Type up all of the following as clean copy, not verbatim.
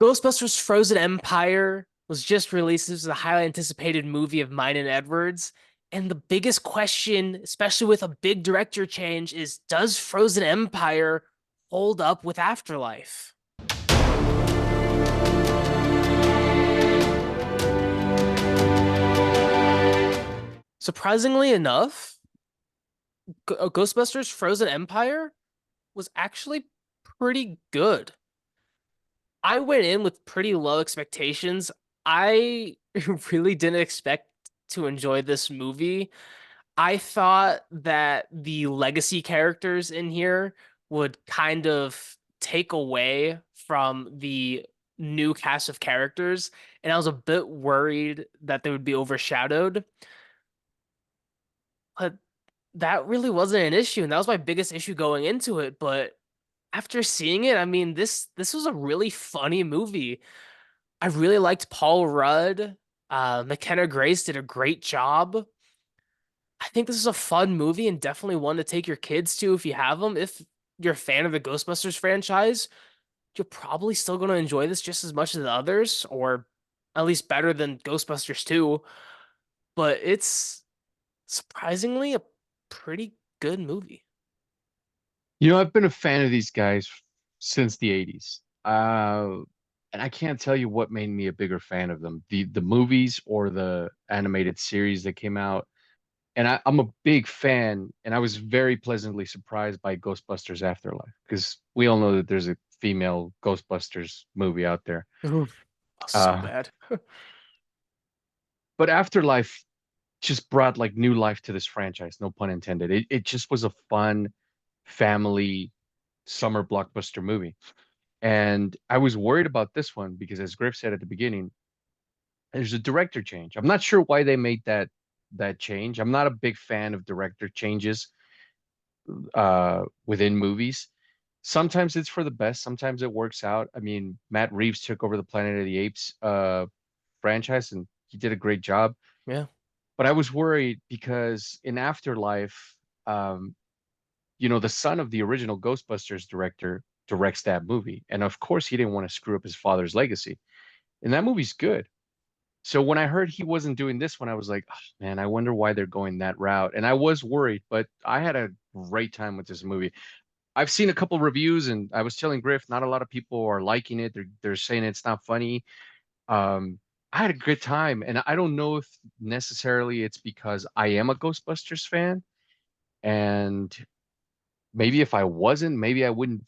Ghostbusters Frozen Empire was just released. This is a highly anticipated movie of mine and Edwards. And the biggest question, especially with a big director change, is does Frozen Empire hold up with Afterlife? Surprisingly enough, Ghostbusters Frozen Empire was actually pretty good. I went in with pretty low expectations. I really didn't expect to enjoy this movie. I thought that the legacy characters in here would kind of take away from the new cast of characters, and I was a bit worried that they would be overshadowed. But that really wasn't an issue, and that was my biggest issue going into it. But after seeing it, I mean, this was a really funny movie. I really liked Paul Rudd. McKenna Grace did a great job. I think this is a fun movie and definitely one to take your kids to if you have them. If you're a fan of the Ghostbusters franchise, you're probably still going to enjoy this just as much as the others, or at least better than Ghostbusters 2. But it's surprisingly a pretty good movie. I've been a fan of these guys since the 80s. And I can't tell you what made me a bigger fan of them, the movies or the animated series that came out. And I'm a big fan, and I was very pleasantly surprised by Ghostbusters Afterlife because we all know that there's a female Ghostbusters movie out there. Oof. So Uh, bad. but Afterlife just brought like new life to this franchise, no pun intended. It just was a fun family summer blockbuster movie. And I was worried about this one because, as Griff said at the beginning, there's a director change. I'm not sure why they made that change. I'm not a big fan of director changes within movies. Sometimes it's for the best, sometimes it works out. I mean, Matt Reeves took over the Planet of the Apes franchise and he did a great job. Yeah. But I was worried because in Afterlife, um, the son of the original Ghostbusters director directs that movie. And of course, he didn't want to screw up his father's legacy. And that movie's good. So when I heard he wasn't doing this one, I was like, oh, man, I wonder why they're going that route. And I was worried, but I had a great time with this movie. I've seen a couple reviews, and I was telling Griff, not a lot of people are liking it. They're saying it's not funny. I had a good time, and I don't know if necessarily it's because I am a Ghostbusters fan, and maybe if I wasn't, maybe I wouldn't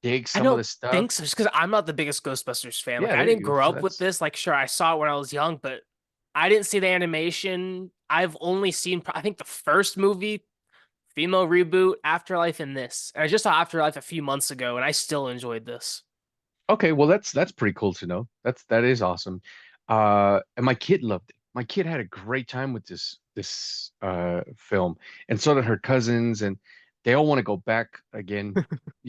dig I some of don't the stuff. think so, just because I'm not the biggest Ghostbusters fan. Like, Yeah, I there didn't you go. grow So up with that's this. Like, sure, I saw it when I was young, but I didn't see the animation. I've only seen, I think, the first movie, female reboot, Afterlife, and this. And I just saw Afterlife a few months ago, and I still enjoyed this. okay. Well, that's pretty cool to know. That is awesome. And my kid loved it. My kid had a great time with this film, and so did her cousins, and they all want to go back again,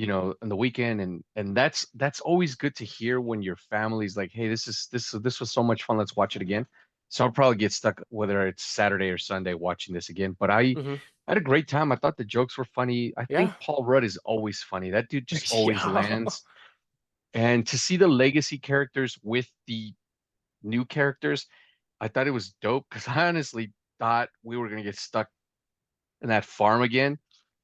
on the weekend, and that's always good to hear when your family's like, hey, this was so much fun. Let's watch it again. So I'll probably get stuck whether it's Saturday or Sunday watching this again. But I Hmm. had a great time. I thought the jokes were funny. I think Yeah. Paul Rudd is always funny. That dude just always Yeah. lands. And to see the legacy characters with the new characters, I thought it was dope because I honestly thought we were gonna get stuck in that farm again.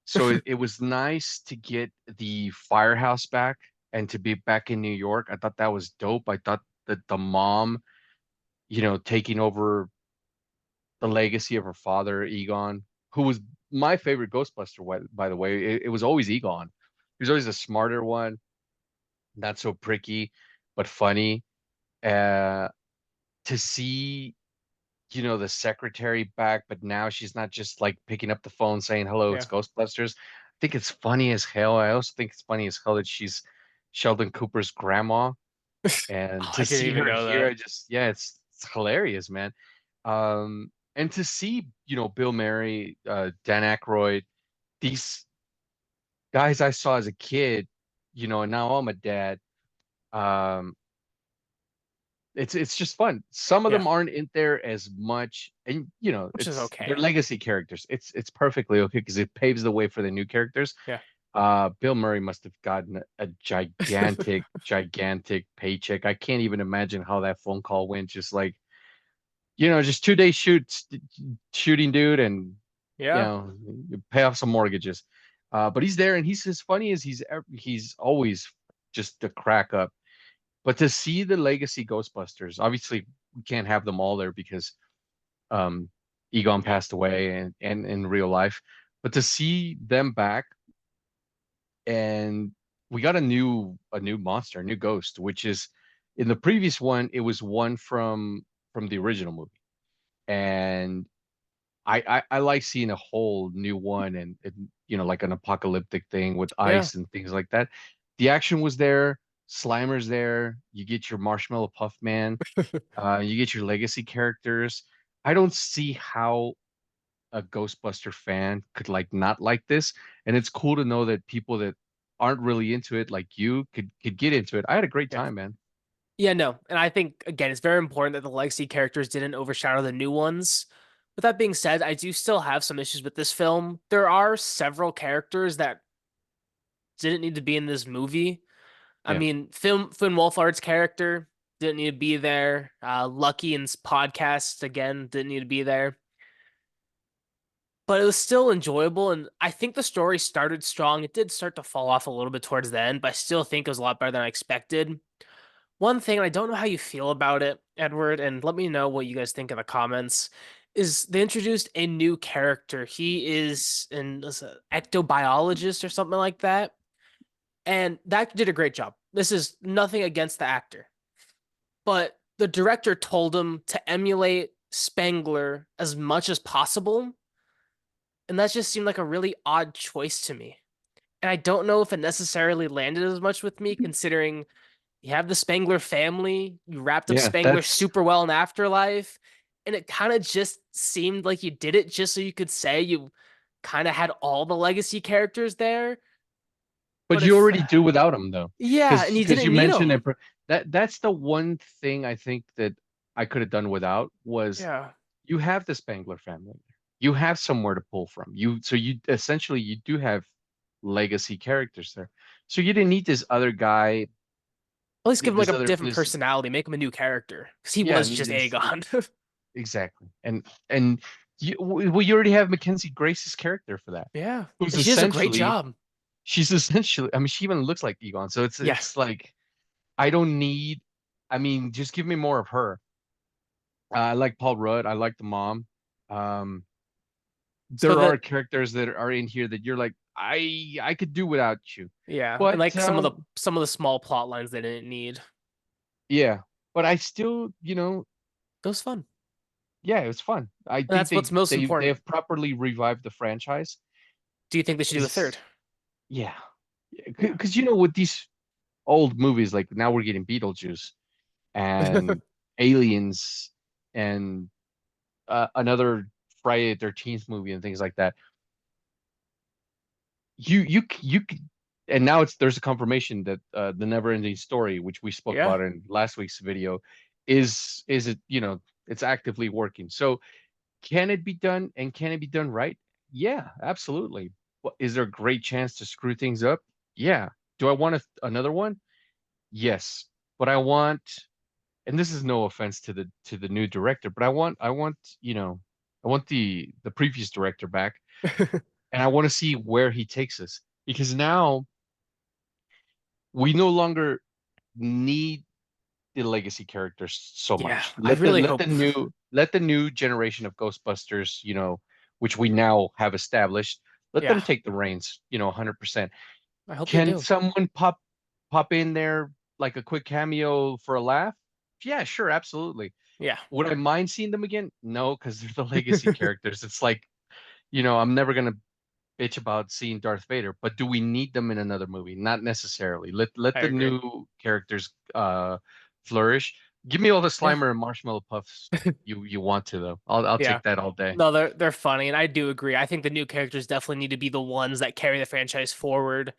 So it was nice to get the firehouse back and to be back in New York. I thought that was dope. I thought that the mom, taking over the legacy of her father, Egon, who was my favorite Ghostbuster, by the way. It was always Egon. He was always the smarter one, not so pricky, but funny. Uh, to see the secretary back, but now she's not just like picking up the phone saying, hello, it's Yeah. Ghostbusters. I think it's funny as hell. I also think it's funny as hell that she's Sheldon Cooper's grandma. And Oh, to I didn't see even her know here, that. I just, yeah, it's hilarious, man. And to see, Bill Murray, Dan Aykroyd, these guys I saw as a kid, and now I'm a dad. Um, it's just fun. Some of Yeah. them aren't in there as much, and Which is it's their okay. legacy characters. It's perfectly okay because it paves the way for the new characters. Yeah. Bill Murray must have gotten a gigantic, gigantic paycheck. I can't even imagine how that phone call went. Just like, just 2 day shooting, dude, and Yeah. you pay off some mortgages. But he's there, and he's as funny as he's always just a crack up. But to see the legacy Ghostbusters, obviously we can't have them all there because um Egon Yeah. passed away and in real life. But to see them back, and we got a new monster, a new ghost, which is in the previous one, it was one from the original movie. And I like seeing a whole new one and like an apocalyptic thing with Yeah. ice and things like that. The action was there, Slimer's there, you get your Marshmallow Puff Man, you get your legacy characters. I don't see how a Ghostbuster fan could like not like this. And it's cool to know that people that aren't really into it like you could get into it. I had a great Yeah. time, man. Yeah, no. And I think again, it's very important that the legacy characters didn't overshadow the new ones. With that being said, I do still have some issues with this film. There are several characters that didn't need to be in this movie. I Yeah. mean, Finn Wolfhard's character didn't need to be there. Lucky and podcast again didn't need to be there, but it was still enjoyable. And I think the story started strong. It did start to fall off a little bit towards the end, but I still think it was a lot better than I expected. One thing, and I don't know how you feel about it, Edward, and let me know what you guys think in the comments, is they introduced a new character. He is an ectobiologist or something like that. And that did a great job. This is nothing against the actor, but the director told him to emulate Spangler as much as possible. And that just seemed like a really odd choice to me. And I don't know if it necessarily landed as much with me, considering you have the Spangler family, you wrapped up Yeah, Spangler that's super well in Afterlife, and it kind of just seemed like you did it just so you could say you kind of had all the legacy characters there. but But you if, already do without them though. yeah, and you Because you didn't need mentioned it, them. that's the one thing I think that I could have done without was Yeah. you have the Spangler family. You have somewhere to pull from. You essentially you do have legacy characters there. So you didn't need this other guy, At least give him like this a other different this personality, make him a new character. Because he yeah, was just Aegon. exactly. And you already have Mackenzie Grace's character for that. Yeah. Who's And she does a great essentially job. she's essentially I mean she even looks like Egon. So it's Yeah. it's like I don't need I mean just give me more of her. I like Paul Rudd. I like the mom. Um, So there are that, characters that are in here that you're like, I could do without you. yeah. And But like some of the small plot lines they didn't need. yeah, but I still, It was fun. yeah, it was fun. I And think that's what's most they important. have properly revived the franchise. Do you think they should do a third? 'Cause, yeah, Yeah. because with these old movies, like now we're getting Beetlejuice and Aliens and another Friday the 13th movie and things like that. You and now there's a confirmation that the never ending story, which we spoke Yeah. about in last week's video, is it it's actively working. So can it be done and can it be done right? Yeah, absolutely. Is there a great chance to screw things up? Yeah. Do I want another one? Yes. But I want, and this is no offense to the new director, but I want the previous director back, and I want to see where he takes us because now we no longer need the legacy characters so Yeah. much. I really hope. Let the new generation of Ghostbusters, which we now have established, let Yeah. them take the reins, 100%. I hope they Can do. someone pop in there like a quick cameo for a laugh? Yeah, sure, absolutely. Yeah. Would I mind seeing them again? No, because they're the legacy characters. It's like, I'm never gonna bitch about seeing Darth Vader, but do we need them in another movie? Not necessarily. Let I the agree. new characters flourish. Give me all the Yeah. Slimer and Marshmallow Puffs you want to though. I'll Yeah. take that all day. No, they're funny, and I do agree. I think the new characters definitely need to be the ones that carry the franchise forward.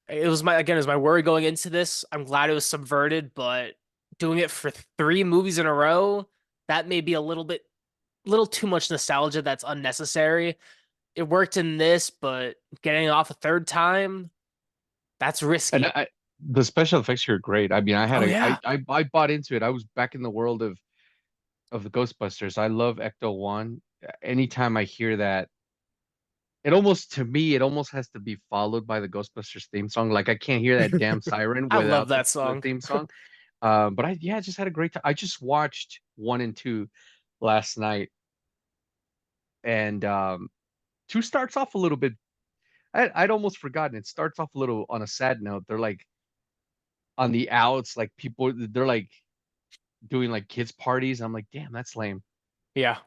It was my worry going into this. I'm glad it was subverted, but doing it for 3 movies in a row, that may be a little too much nostalgia that's unnecessary. it worked in this, but getting off a third time, that's And risky. the special effects here are great. I mean, I had Oh a yeah. I bought into it. I was back in the world of the Ghostbusters. I love Ecto One. Anytime I hear that, it almost to me, it almost has to be followed by the Ghostbusters theme song. Like I can't hear that damn siren I love without that the song. theme song. But I just had a great time. I just watched one and two last night, and two starts off a little bit. I'd almost forgotten. It starts off a little on a sad note. They're like on the outs, like people, they're like doing like kids parties. I'm like, damn, that's lame. Yeah.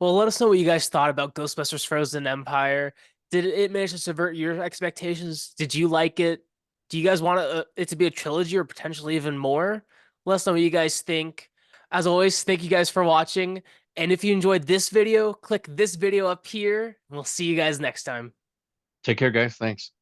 Well, let us know what you guys thought about Ghostbusters Frozen Empire. Did it manage to subvert your expectations? Did you like it? Do you guys want it to be a trilogy or potentially even more? Let us know what you guys think. As always, thank you guys for watching. And if you enjoyed this video, click this video up here, and we'll see you guys next time. Take care, guys. Thanks.